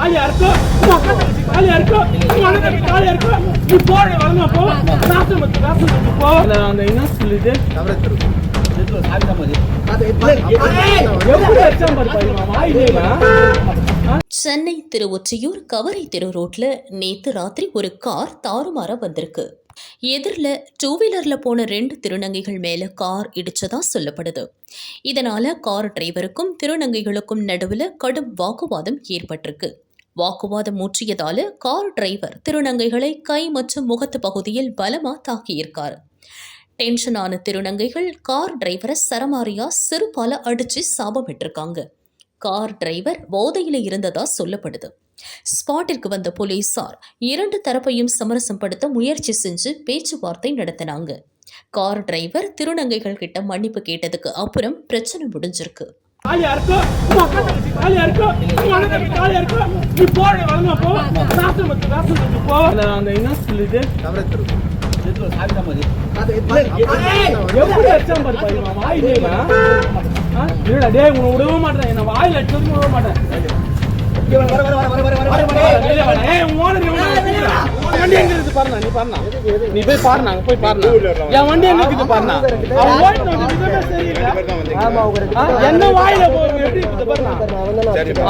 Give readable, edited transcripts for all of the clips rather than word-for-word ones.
காலியா இருக்கோ காலியா இருக்கோ காலியா இருக்கோ நீ போற வரணும் போ நாசம் போ அந்த என்ன சொல்லுது சென்னை திருவொற்றியூர் கவரை தெரு ரோட்ல நேத்து ராத்திரி ஒரு கார் தாறுமாறா வந்திருக்கு. எதிரில் டூ வீலர்ல போன 2 திருநங்கைகள் மேல கார் இடிச்சதா சொல்லப்படுது. இதனால கார் டிரைவருக்கும் திருநங்கைகளுக்கும் நடுவில் கடும் வாக்குவாதம் ஏற்பட்டிருக்கு. வாக்குவாதம் மூற்றியதால கார் டிரைவர் திருநங்கைகளை கை மற்றும் முகத்து பகுதியில் பலமா தாக்கியிருக்காரு. டென்ஷனான திருநங்கைகள் கார் டிரைவரை சரமாரியா செருப்பால அடிச்சு சாபமிட்டிருக்காங்க. கார் டிரைவர் போதையில இருந்ததா சொல்லப்படுது. ஸ்பாட்டிற்கு வந்த போலீசார் 2 தரப்பையும் சமரசப்படுத்த முயற்சி செஞ்சு பேச்சுவார்த்தை நடத்தினாங்க. கார் டிரைவர் திருநங்கைகள் கிட்ட மன்னிப்பு கேட்டதுக்கு அப்புறம் பிரச்சனை முடிஞ்சிருக்கு. விடவே மாட்டேன் என்ன வாயில அடிச்சு விடவே மாட்டேன். நீ போய் பாருங்க போய் பாருங்க என் வண்டி எங்க இருக்குது பாருங்க என்ன வாயில எப்படி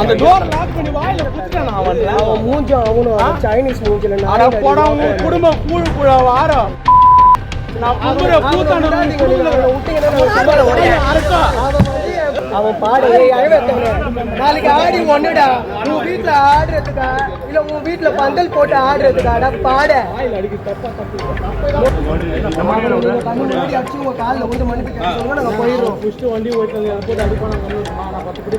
அந்த டோர் லாக் பண்ணி வாயில குடுத்துட்டான் அவன் மூஞ்சம் அவனும் சைனீஸ் மூஞ்சில போட குடும்ப கூழ் குழ வாரம் நான் கும்புற கூத்தான அவன் பாடு நாளைக்கு ஆடி ஒண்ணுடா உன் வீட்டுல ஆடுறதுக்கா இல்ல உன் வீட்டுல பந்தல் போட்டு ஆடுறதுக்காடா பாட அடிச்சு உங்க காலில் வந்து மன்னிப்பு நாங்க போயிடுறோம் வண்டி போயிட்டு அடிப்பான